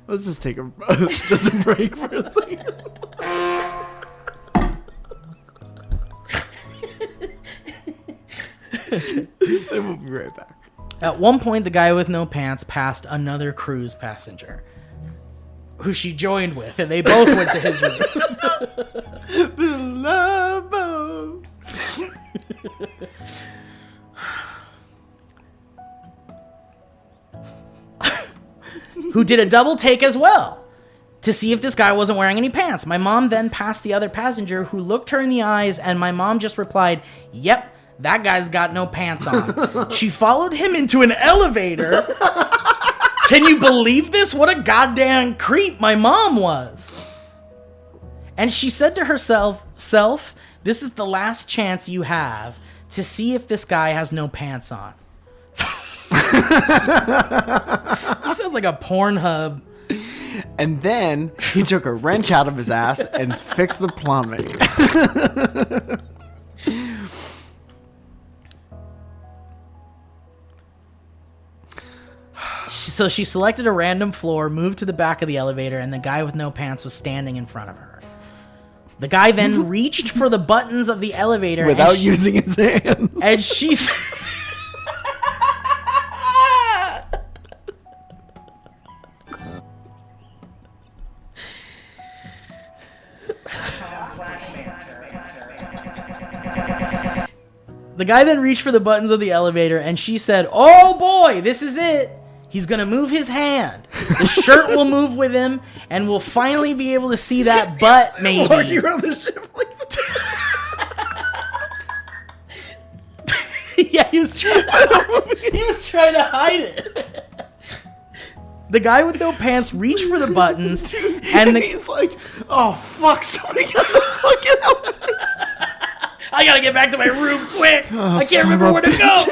Let's just take just a break for a second. Then we'll be right back.
At one point, the guy with no pants passed another cruise passenger who she joined with, and they both went to his room.
The love boat.
Who did a double take as well to see if this guy wasn't wearing any pants. My mom then passed the other passenger who looked her in the eyes, and my mom just replied, "Yep, that guy's got no pants on." She followed him into an elevator. Can you believe this? What a goddamn creep my mom was. And she said to herself, this is the last chance you have to see if this guy has no pants on. This sounds like a Pornhub.
And then he took a wrench out of his ass and fixed the plumbing.
So she selected a random floor, moved to the back of the elevator, and the guy with no pants was standing in front of her. The guy then reached for the buttons of the elevator
without using his hands.
And she's... The guy then reached for the buttons of the elevator, and she said, "Oh boy, this is it. He's gonna move his hand. The shirt will move with him, and we'll finally be able to see that butt, maybe."
Walking around the ship like
Yeah, he was trying to hide it. The guy with no pants reached for the buttons, and
he's like, "Oh fuck, somebody get the fucking out."
I gotta get back to my room quick. I can't remember where to go.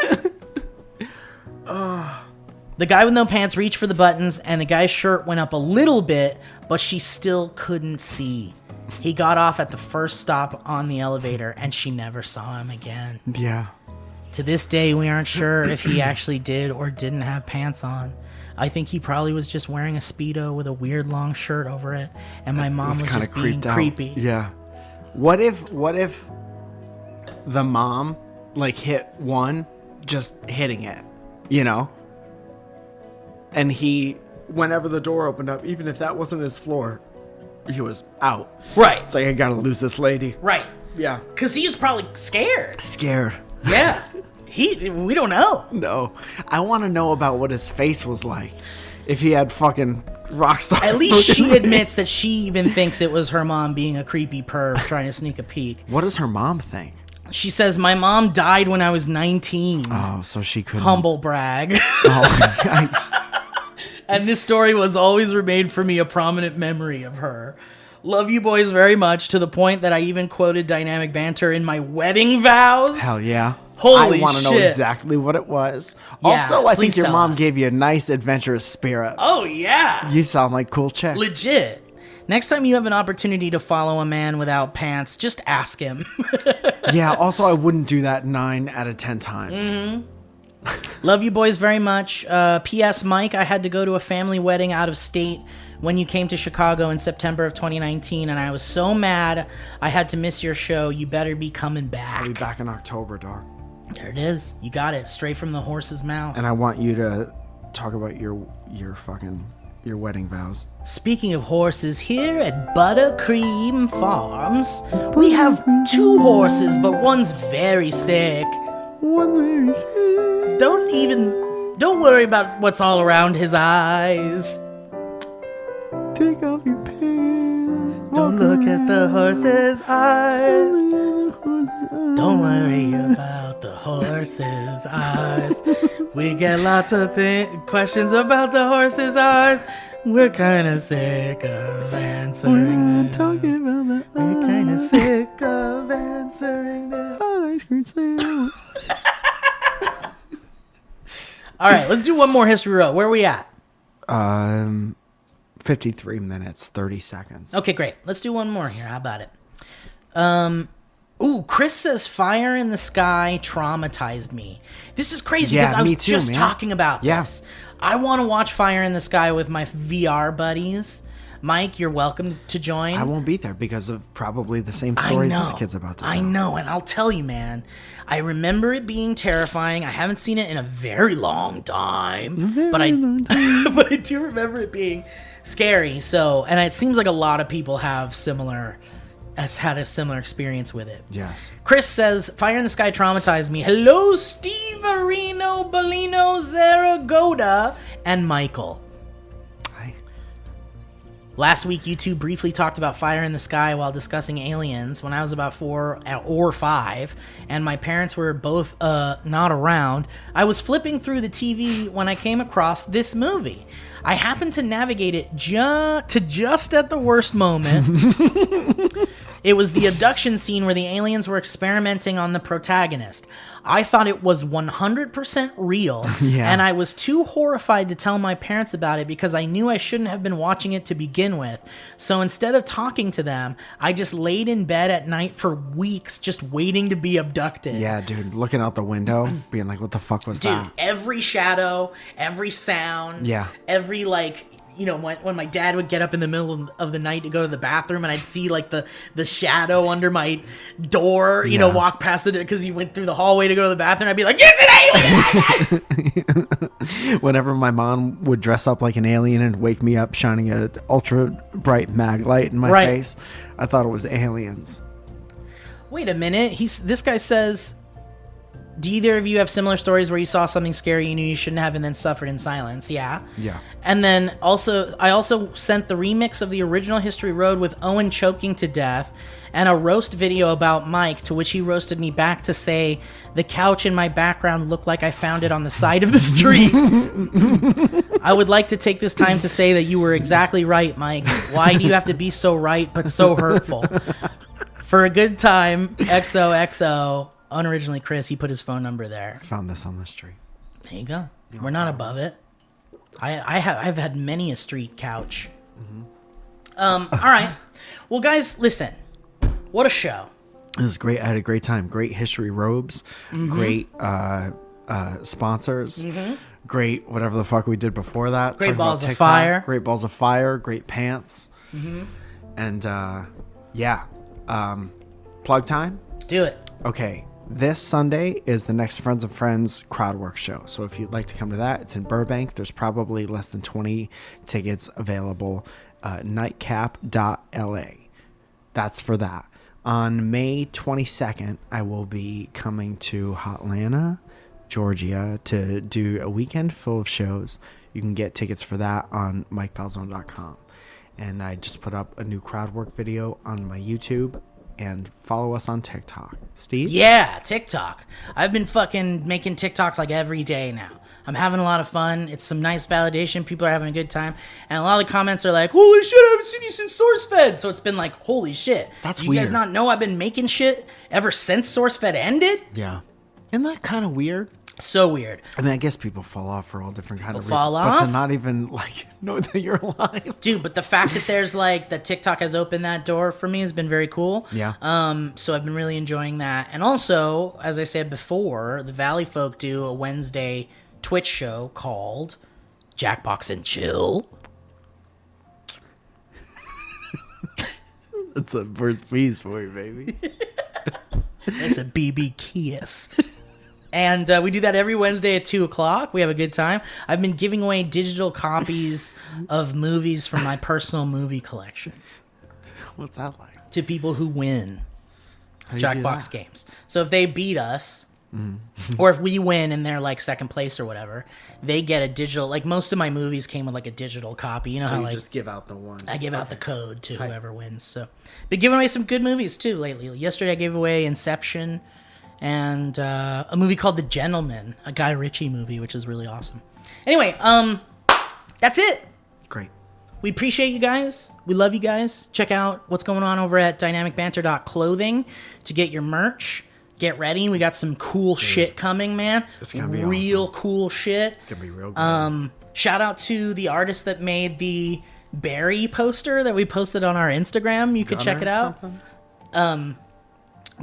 The guy with no pants reached for the buttons, and the guy's shirt went up a little bit, but she still couldn't see. He got off at the first stop on the elevator, and she never saw him again.
Yeah.
To this day, we aren't sure if he actually did or didn't have pants on. I think he probably was just wearing a Speedo with a weird long shirt over it, and my mom was just being creepy.
Yeah. What if the mom like hit one just hitting it, you know? And he, whenever the door opened up, even if that wasn't his floor, he was out.
Right.
It's like, I gotta lose this lady.
Right.
Yeah.
Because he's probably scared.
Scared.
Yeah. We don't know.
No. I want to know about what his face was like. If he had fucking rockstar.
At least she admits that she even thinks it was her mom being a creepy perv trying to sneak a peek.
What does her mom think?
She says, "My mom died when I was 19.
Oh, so she couldn't.
Humble brag.
Oh, yikes.
And this story was always remained for me a prominent memory of her. Love you boys very much, to the point that I even quoted Dynamic Banter in my wedding vows."
Hell yeah.
Holy
I want to know
shit.
exactly what it was.
Yeah,
Also, I
please
think your
tell
mom
us.
gave you a nice adventurous spirit.
Oh, yeah.
You sound like cool chick.
Legit. Next time you have an opportunity to follow a man without pants, just ask him.
Yeah, also, I wouldn't do that 9 out of 10 times.
Mm-hmm. Love you boys very much. P.S. Mike, I had to go to a family wedding out of state when you came to Chicago in September of 2019, and I was so mad I had to miss your show. You better be coming back.
I'll be back in October, dog.
There it is. You got it. Straight from the horse's mouth.
And I want you to talk about your wedding vows.
Speaking of horses, here at Buttercream Farms, we have 2 horses, but one's very sick. Don't worry about what's all around his eyes.
Take off your pants.
Don't look at the horse's eyes. Don't worry about the horse's eyes. We get lots of questions about the horse's eyes. We're kind of sick of answering them.
Talking about that.
We're kind of sick of answering them.
Ice cream sandwich.
All right, let's do one more history row. Where are we at?
53 minutes, 30 seconds.
Okay, great. Let's do one more here. How about it? Ooh, Chris says Fire in the Sky traumatized me. This is crazy because I
me
was
too,
just
man.
talking about
Yeah.
this. I want to watch Fire in the Sky with my VR buddies. Mike, you're welcome to join.
I won't be there because of probably the same story this kid's about to tell.
I know, and I'll tell you, man. I remember it being terrifying. I haven't seen it in a very long time, but I do remember it being scary. So, and it seems like a lot of people had a similar experience with it.
Yes.
Chris says, Fire in the Sky traumatized me. Hello, Steve Arino, Bellino, Zaragoza, and Michael.
Hi.
Last week, you two briefly talked about Fire in the Sky while discussing aliens when I was about 4 or 5, and my parents were both not around. I was flipping through the TV when I came across this movie. I happened to navigate it just at the worst moment. It was the abduction scene where the aliens were experimenting on the protagonist. I thought it was 100% real,
Yeah.
and I was too horrified to tell my parents about it because I knew I shouldn't have been watching it to begin with. So instead of talking to them, I just laid in bed at night for weeks just waiting to be abducted.
Yeah, dude, looking out the window, being like, what the fuck was
Dude,
that?
every shadow, every sound,
Yeah.
every when my dad would get up in the middle of the night to go to the bathroom and I'd see like the shadow under my door,
Yeah.
walk past it because he went through the hallway to go to the bathroom. I'd be like, it's an alien!
Whenever my mom would dress up like an alien and wake me up shining a ultra bright mag light in my
Right.
face, I thought it was aliens.
Wait a minute. This guy says, do either of you have similar stories where you saw something scary you knew you shouldn't have and then suffered in silence? Yeah.
Yeah.
And then I also sent the remix of the original History Road with Owen choking to death and a roast video about Mike, to which he roasted me back to say the couch in my background looked like I found it on the side of the street. I would like to take this time to say that you were exactly right, Mike. Why do you have to be so right but so hurtful? For a good time, XOXO. Unoriginally Chris, he put his phone number there.
Found this on the street.
There you go. We're not above it. I've had many a street couch. All right. Well, guys, listen. What a show.
It was great. I had a great time. Great history robes. Great sponsors. Great whatever the fuck we did before that.
Great
Talking about
balls of
TikTok.
fire.
Great balls of fire. Great pants. And yeah. Plug time.
Do it.
Okay. This Sunday is the next Friends of Friends crowd work show. So if you'd like to come to that, it's in Burbank. There's probably less than 20 tickets available. Nightcap.la. That's for that. On May 22nd, I will be coming to Hotlanta, Georgia, to do a weekend full of shows. You can get tickets for that on MikeFalzone.com. And I just put up a new crowd work video on my YouTube. And follow us on TikTok. Steve?
Yeah, TikTok. I've been fucking making TikToks like every day now. I'm having a lot of fun. It's some nice validation. People are having a good time. And a lot of the comments are like, holy shit, I haven't seen you since SourceFed. So it's been like, holy shit.
That's
Do you guys
weird.
not know I've been making shit ever since SourceFed ended?
Yeah. Isn't that kind of weird?
So weird.
I mean, I guess people fall off for all different kind of reasons.
fall
But
off?
to not even, like, know that you're alive.
Dude, but the fact that there's like that TikTok has opened that door for me has been very cool.
Yeah.
So I've been really enjoying that. And also, as I said before, the Valleyfolk do a Wednesday Twitch show called Jackbox and Chill.
That's a bird's bees for you, baby.
It's a BB kiss. And we do that every Wednesday at 2 o'clock. We have a good time. I've been giving away digital copies of movies from my personal movie collection
What's that like?
to people who win
How do you do
Jackbox
that?
games. So if they beat us, or if we win and they're like second place or whatever, they get a digital. Like most of my movies came with like a digital copy. You know
So
how
you
like
just give out the one.
I give out the code to whoever wins. So been giving away some good movies too lately. Yesterday I gave away Inception and a movie called The Gentleman, a Guy Ritchie movie, which is really awesome. Anyway, that's it.
Great.
We appreciate you guys. We love you guys. Check out what's going on over at dynamicbanter.clothing to get your merch. Get ready. We got some cool shit coming, man.
It's gonna be
real
awesome.
cool shit.
It's going to be real good.
Shout out to the artist that made the Barry poster that we posted on our Instagram. You could check it out.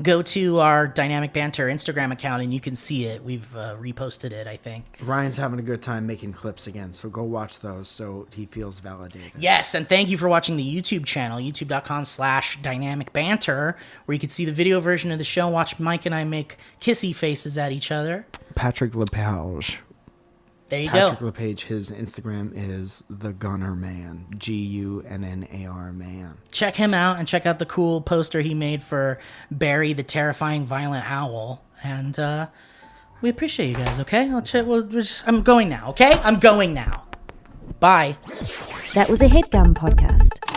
go to our Dynamic Banter Instagram account and you can see it. We've reposted it, I think.
Ryan's having a good time making clips again, so go watch those so he feels validated.
Yes, and thank you for watching the YouTube channel, youtube.com/Dynamic Banter, where you can see the video version of the show, watch Mike and I make kissy faces at each other.
Patrick LePage.
There you
Patrick
go.
LePage, his Instagram is the Gunner Man, Gunnar Man.
Check him out and check out the cool poster he made for Barry the Terrifying Violent Owl. And we appreciate you guys, okay? I'm going now, okay? I'm going now. Bye.
That was a HeadGum podcast.